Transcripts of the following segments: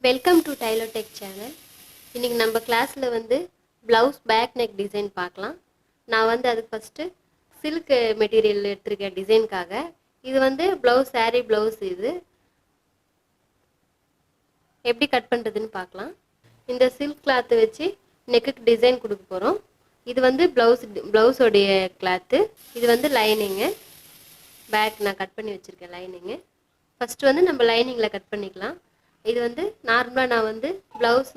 Welcome to Tyler tech channel. இன்றைக்கி நம்ம கிளாஸில் வந்து ப்ளவுஸ் பேக் நெக் டிசைன் பார்க்கலாம். நான் வந்து அதுக்கு ஃபஸ்ட்டு சில்க் மெட்டீரியல் எடுத்திருக்கேன் டிசைனுக்காக. இது வந்து ப்ளவுஸ் சாரீ ப்ளவுஸ். இது எப்படி கட் பண்ணுறதுன்னு பார்க்கலாம். இந்த சில்க் கிளாத்தை வச்சு நெக்குக்கு டிசைன் கொடுக்க போகிறோம். இது வந்து ப்ளவுஸோடைய கிளாத்து. இது வந்து லைனிங்கு. பேக் நான் கட் பண்ணி வச்சுருக்கேன் லைனிங்கு. ஃபஸ்ட்டு வந்து நம்ம லைனிங்கில் கட் பண்ணிக்கலாம். இது வந்து நார்மலாக நான் வந்து ப்ளவுஸ்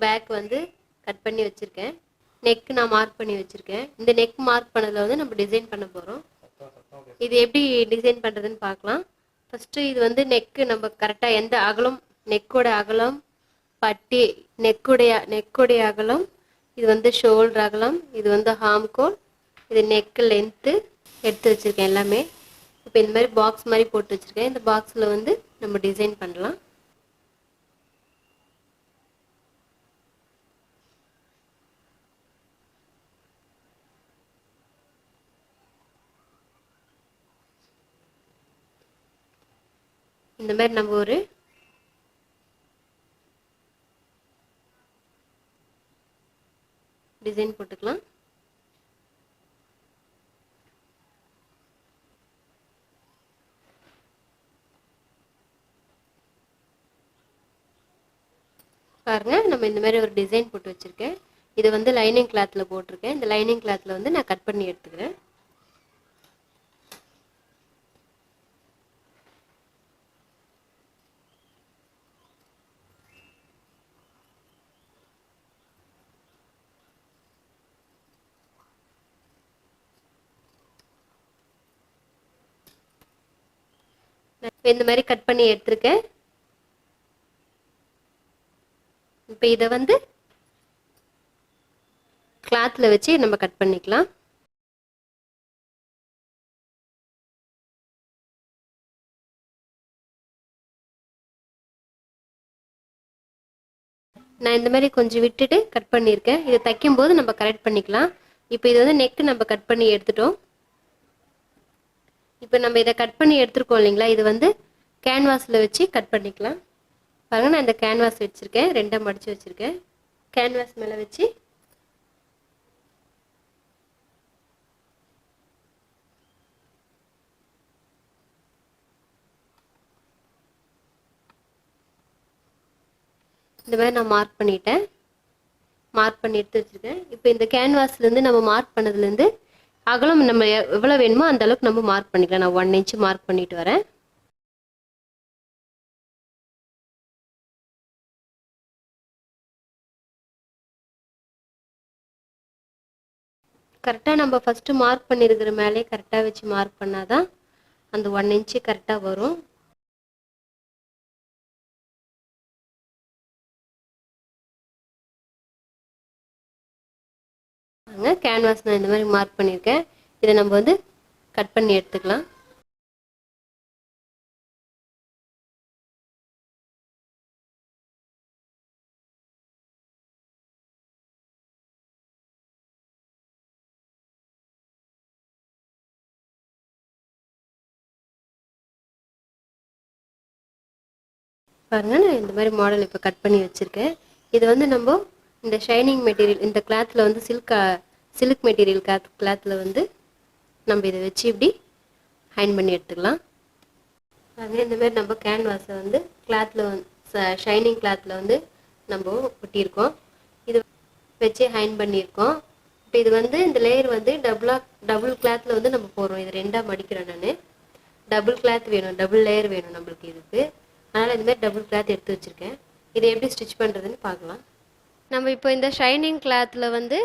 பேக் வந்து கட் பண்ணி வச்சுருக்கேன். நெக் நான் மார்க் பண்ணி வச்சுருக்கேன். இந்த நெக் மார்க் பண்ணதில் வந்து நம்ம டிசைன் பண்ண போகிறோம். இது எப்படி டிசைன் பண்ணுறதுன்னு பார்க்கலாம். ஃபஸ்ட்டு இது வந்து நெக்கு நம்ம கரெக்டாக எந்த அகலம், நெக்கோட அகலம், பட்டி, நெக்குடைய அகலம், இது வந்து ஷோல்டர் அகலம், இது வந்து ஹாம்கோல், இது நெக்கு லென்த்து எடுத்து வச்சுருக்கேன் எல்லாமே. இப்போ இந்த மாதிரி பாக்ஸ் மாதிரி போட்டு வச்சுருக்கேன். இந்த பாக்ஸில் வந்து நம்ம டிசைன் பண்ணலாம். இந்த மாதிரி நம்ம ஒரு டிசைன் போட்டுக்கலாம். பாருங்க, நம்ம இந்த மாதிரி ஒரு டிசைன் போட்டு வச்சுருக்கேன். இது வந்து லைனிங் கிளாத்தில் போட்டிருக்கேன். இந்த லைனிங் கிளாத்தில் வந்து நான் கட் பண்ணி எடுத்துக்கிறேன். இந்த மாதிரி கட் பண்ணி எடுத்துருக்கேன். இப்போ இதை வந்து கிளாத்தில் வச்சு நம்ம கட் பண்ணிக்கலாம். நான் இந்த மாதிரி கொஞ்சம் விட்டுட்டு கட் பண்ணியிருக்கேன். இதை தைக்கும்போது நம்ம கரெக்ட் பண்ணிக்கலாம். இப்போ இது வந்து நெக்கு நம்ம கட் பண்ணி எடுத்துட்டோம். இப்போ நம்ம இதை கட் பண்ணி எடுத்துருக்கோம் இல்லைங்களா, இது வந்து கேன்வாஸில் வச்சு கட் பண்ணிக்கலாம். பாருங்கள், நான் இந்த கேன்வாஸ் வச்சுருக்கேன், ரெண்டாக மடித்து வச்சுருக்கேன். கேன்வாஸ் மேலே வச்சு இந்த மாதிரி நான் மார்க் பண்ணிட்டேன். மார்க் பண்ணி எடுத்து வச்சுருக்கேன். இப்போ இந்த கேன்வாஸ்லேருந்து நம்ம மார்க் பண்ணதுலேருந்து அகலம் நம்ம எவ்வளோ வேணுமோ அந்த அளவுக்கு நம்ம மார்க் பண்ணிக்கலாம். நான் 1 இன்ச்சு மார்க் பண்ணிட்டு வரேன். கரெக்டாக நம்ம ஃபஸ்ட்டு மார்க் பண்ணியிருக்கிற மேலே கரெக்டாக வச்சு மார்க் பண்ணால் தான் அந்த 1 இன்ச்சு கரெக்டாக வரும். கேன்வாஸ் நான் இந்த மாதிரி மார்க் பண்ணியிருக்கேன். இதை நம்ம வந்து கட் பண்ணி எடுத்துக்கலாம். பாருங்க, நான் இந்த மாதிரி மாடல் இப்போ கட் பண்ணி வச்சுருக்கேன். இது வந்து நம்ம இந்த ஷைனிங் மெட்டீரியல், இந்த கிளாத்தில் வந்து சில்க் மெட்டீரியல் கிளாத்தில் வந்து நம்ம இதை வச்சு இப்படி ஹைன் பண்ணி எடுத்துக்கலாம். பாருங்க, இந்த மாதிரி நம்ம கேன்வாஸை வந்து கிளாத்தில் வந்து ஷைனிங் கிளாத்தில் வந்து நம்ம ஒட்டியிருக்கோம். இது வச்சு ஹைன் பண்ணியிருக்கோம். இப்போ இது வந்து இந்த லேயர் வந்து டபுள் கிளாத்தில் வந்து நம்ம போடுறோம். இது ரெண்டாக மடிக்கிறேன் நான். டபுள் கிளாத் வேணும், டபுள் லேயர் வேணும் நம்மளுக்கு இதுக்கு. அதனால் இந்த மாதிரி டபுள் கிளாத் எடுத்து வச்சுருக்கேன். இதை எப்படி ஸ்டிச் பண்ணுறதுன்னு பார்க்கலாம். நம்ம இப்போ இந்த ஷைனிங் கிளாத்தில் வந்து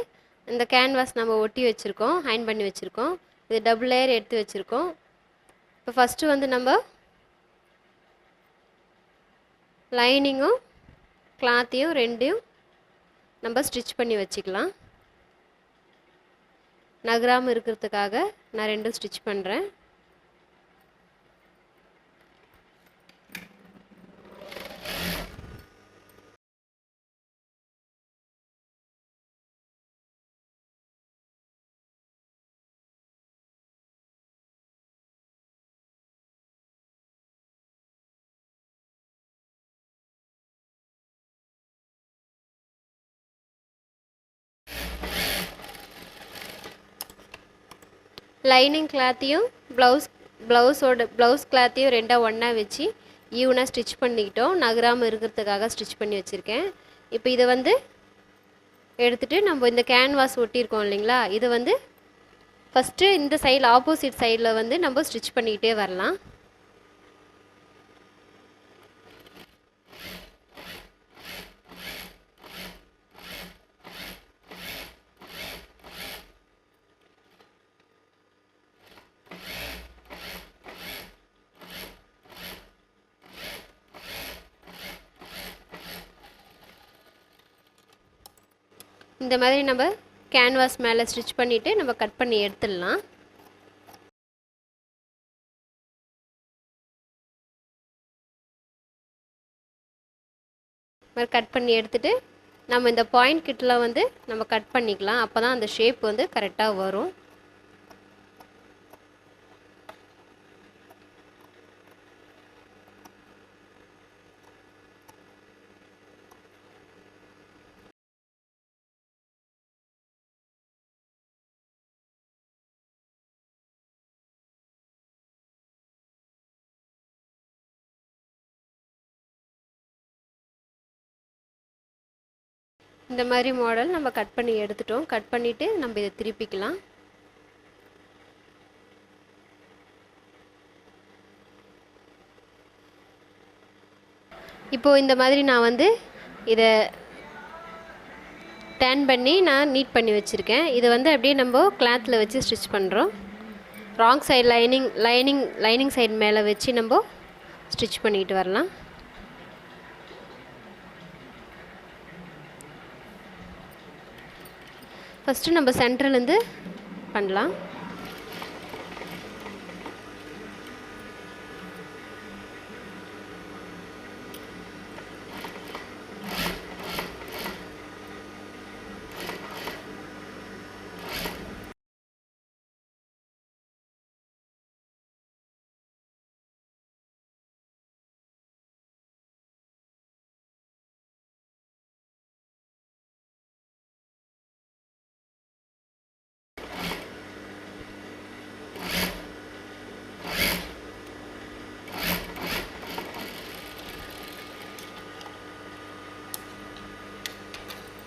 இந்த கேன்வாஸ் நம்ம ஒட்டி வச்சுருக்கோம், ஹைன் பண்ணி வச்சுருக்கோம். இது டபுள் லேயர் எடுத்து வச்சுருக்கோம். இப்போ ஃபஸ்ட்டு வந்து நம்ம லைனிங்கும் கிளாத்தையும் ரெண்டையும் நம்ம ஸ்டிச் பண்ணி வச்சுக்கலாம். நகராமல் இருக்கிறதுக்காக நான் ரெண்டும் ஸ்டிச் பண்ணுறேன். லைனிங் கிளாத்தையும் ப்ளவுஸ் கிளாத்தையும் ரெண்டாக ஒன்றா வச்சு ஈவனாக ஸ்டிச் பண்ணிக்கிட்டோம். நகராமல் இருக்கிறதுக்காக ஸ்டிச் பண்ணி வச்சுருக்கேன். இப்போ இதை வந்து எடுத்துகிட்டு நம்ம இந்த கேன்வாஸ் ஒட்டியிருக்கோம் இல்லைங்களா, இதை வந்து ஃபஸ்ட்டு இந்த சைடில் ஆப்போசிட் சைடில் வந்து நம்ம ஸ்டிச் பண்ணிக்கிட்டே வரலாம். இந்த மாதிரி நம்ம கேன்வாஸ் மேலே ஸ்டிச் பண்ணிவிட்டு நம்ம கட் பண்ணி எடுத்துடலாம். மாதிரி கட் பண்ணி எடுத்துகிட்டு நம்ம இந்த பாயிண்ட் கிட்டலாம் வந்து நம்ம கட் பண்ணிக்கலாம். அப்போ தான் அந்த ஷேப் வந்து கரெக்டாக வரும். இந்த மாதிரி மாடல் நம்ம கட் பண்ணி எடுத்துட்டோம். கட் பண்ணிவிட்டு நம்ம இதை திருப்பிக்கலாம். இப்போது இந்த மாதிரி நான் வந்து இதை டர்ன் பண்ணி நான் நீட் பண்ணி வச்சுருக்கேன். இதை வந்து அப்படியே நம்ம கிளாத்தில் வச்சு ஸ்டிச் பண்ணுறோம். ராங் சைடு லைனிங் சைடு மேலே வச்சு நம்ம ஸ்டிச் பண்ணிக்கிட்டு வரலாம். ஃபஸ்ட்டு நம்ம சென்டர்லேருந்து பண்ணலாம்.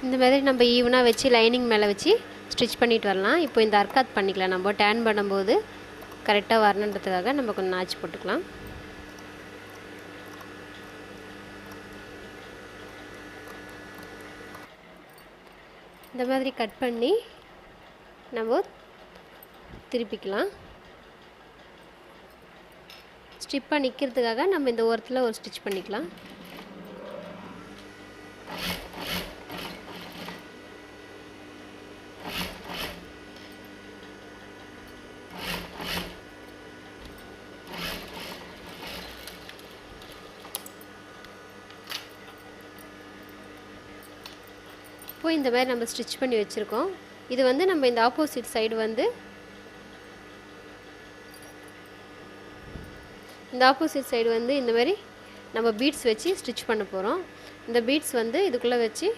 இந்த மாதிரி நம்ம ஈவனாக வச்சு லைனிங் மேலே வச்சு ஸ்டிச் பண்ணிட்டு வரலாம். இப்போ இந்த அர்க்காத் பண்ணிக்கலாம். நம்ம டேன் பண்ணும்போது கரெக்டாக வரணுன்றதுக்காக நம்ம கொஞ்சம் நாச்சு போட்டுக்கலாம். இந்த மாதிரி கட் பண்ணி நம்ம திருப்பிக்கலாம். ஸ்டிப்பாக நிற்கிறதுக்காக நம்ம இந்த ஓரத்தில் ஒரு ஸ்டிச் பண்ணிக்கலாம். இப்போ இந்த மாதிரி நம்ம ஸ்டிச் பண்ணி வச்சுருக்கோம். இது வந்து நம்ம இந்த ஆப்போசிட் சைடு வந்து இந்த மாதிரி நம்ம பீட்ஸ் வச்சு ஸ்டிச் பண்ண போகிறோம். இந்த பீட்ஸ் வந்து இதுக்குள்ளே வச்சு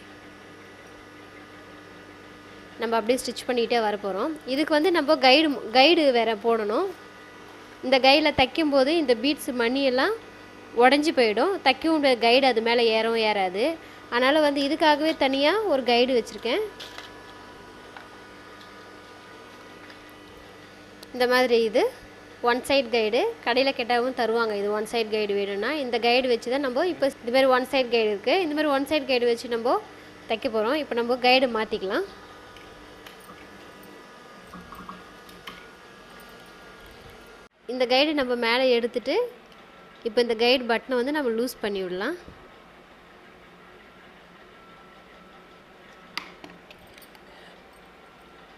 நம்ம அப்படியே ஸ்டிச் பண்ணிகிட்டே வர போகிறோம். இதுக்கு வந்து நம்ம கைடு வேறு போடணும். இந்த கைடில் தைக்கும்போது இந்த பீட்ஸ் மணியெல்லாம் உடஞ்சி போயிடும். தைக்கவும் கைடு அது மேலே ஏறாது. அதனால் வந்து இதுக்காகவே தனியாக ஒரு கைடு வச்சுருக்கேன். இந்த மாதிரி இது ஒன் சைட் கைடு கடையில் கேட்டாவும் தருவாங்க. இது ஒன் சைட் கைடு வேணும்னா இந்த கைடு வச்சு தான் நம்ம இப்போ இது மாதிரி ஒன் சைட் கைடு இருக்குது. இந்த மாதிரி ஒன் சைட் கைடு வச்சு நம்ம தைக்க போகிறோம். இப்போ நம்ம கைடு மாற்றிக்கலாம். இந்த கைடு நம்ம மேலே எடுத்துகிட்டு இப்போ இந்த கைடு பட்டனை வந்து நம்ம லூஸ் பண்ணி விடலாம்.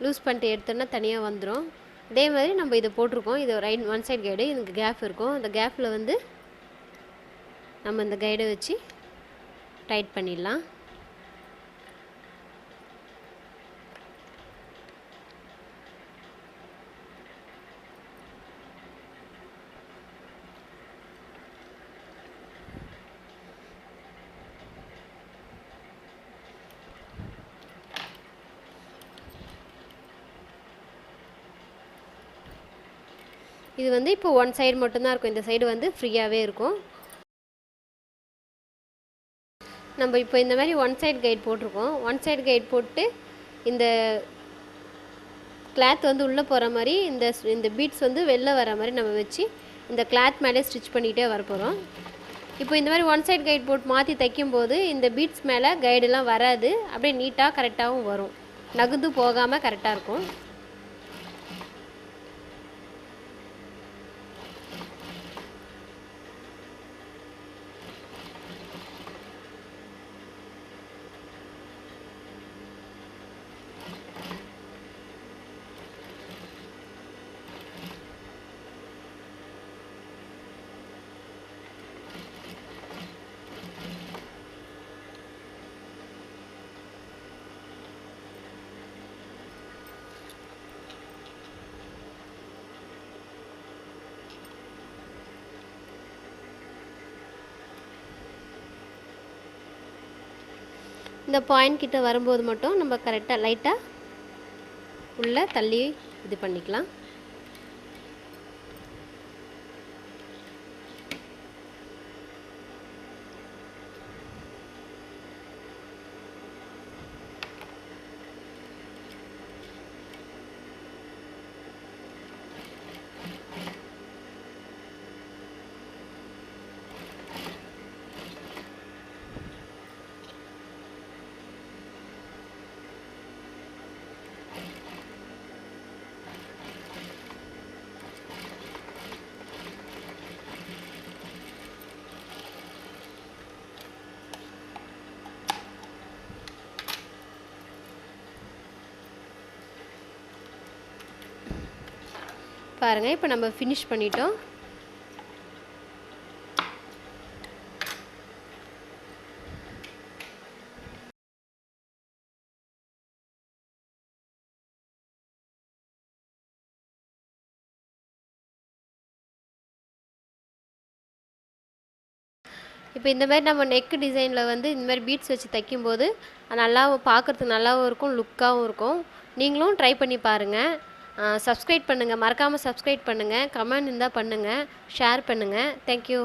லூஸ் பண்ணிட்டு எடுத்தோன்னா தனியாக வந்துடும். இதே மாதிரி நம்ம இதை போட்டிருக்கோம். இது ஒன் சைட் கைடு. இதுக்கு கேப் இருக்கும். அந்த கேப்பில் வந்து நம்ம இந்த கைடை வச்சு டைட் பண்ணிடலாம். இது வந்து இப்போ ஒன் சைடு மட்டும்தான் இருக்கும், இந்த சைடு வந்து ஃப்ரீயாகவே இருக்கும். நம்ம இப்போ இந்த மாதிரி ஒன் சைடு கைட் போட்டிருக்கோம். ஒன் சைடு கைட் போட்டு இந்த கிளாத் வந்து உள்ளே போகிற மாதிரி இந்த பீட்ஸ் வந்து வெளில வர மாதிரி நம்ம வச்சு இந்த கிளாத் மேலே ஸ்டிச் பண்ணிகிட்டே வர போகிறோம். இப்போ இந்த மாதிரி ஒன் சைடு கைட் போட்டு மாற்றி தைக்கும்போது இந்த பீட்ஸ் மேலே கைடெல்லாம் வராது, அப்படியே நீட்டாக கரெக்டாகவும் வரும், நகுந்து போகாமல் கரெக்டாக இருக்கும். இந்த பாயிண்ட் கிட்ட வரும்போது மட்டும் நம்ம கரெக்டாக லைட்டாக உள்ளே தள்ளி இது பண்ணிக்கலாம். பாருங்கள், இப்போ நம்ம ஃபினிஷ் பண்ணிட்டோம். இப்போ இந்த மாதிரி நம்ம நெக் டிசைனில் வந்து இந்த மாதிரி பீட்ஸ் வச்சு தைக்கும்போது நல்லாவும் பார்க்குறதுக்கு நல்லாவும் இருக்கும், லுக்காகவும் இருக்கும். நீங்களும் ட்ரை பண்ணி பாருங்கள். சப்ஸ்கிரைப் பண்ணுங்கள், மறக்காமல் சப்ஸ்கிரைப் பண்ணுங்கள், கமெண்ட் இருந்தால் பண்ணுங்கள், ஷேர் பண்ணுங்கள். தேங்க்யூ.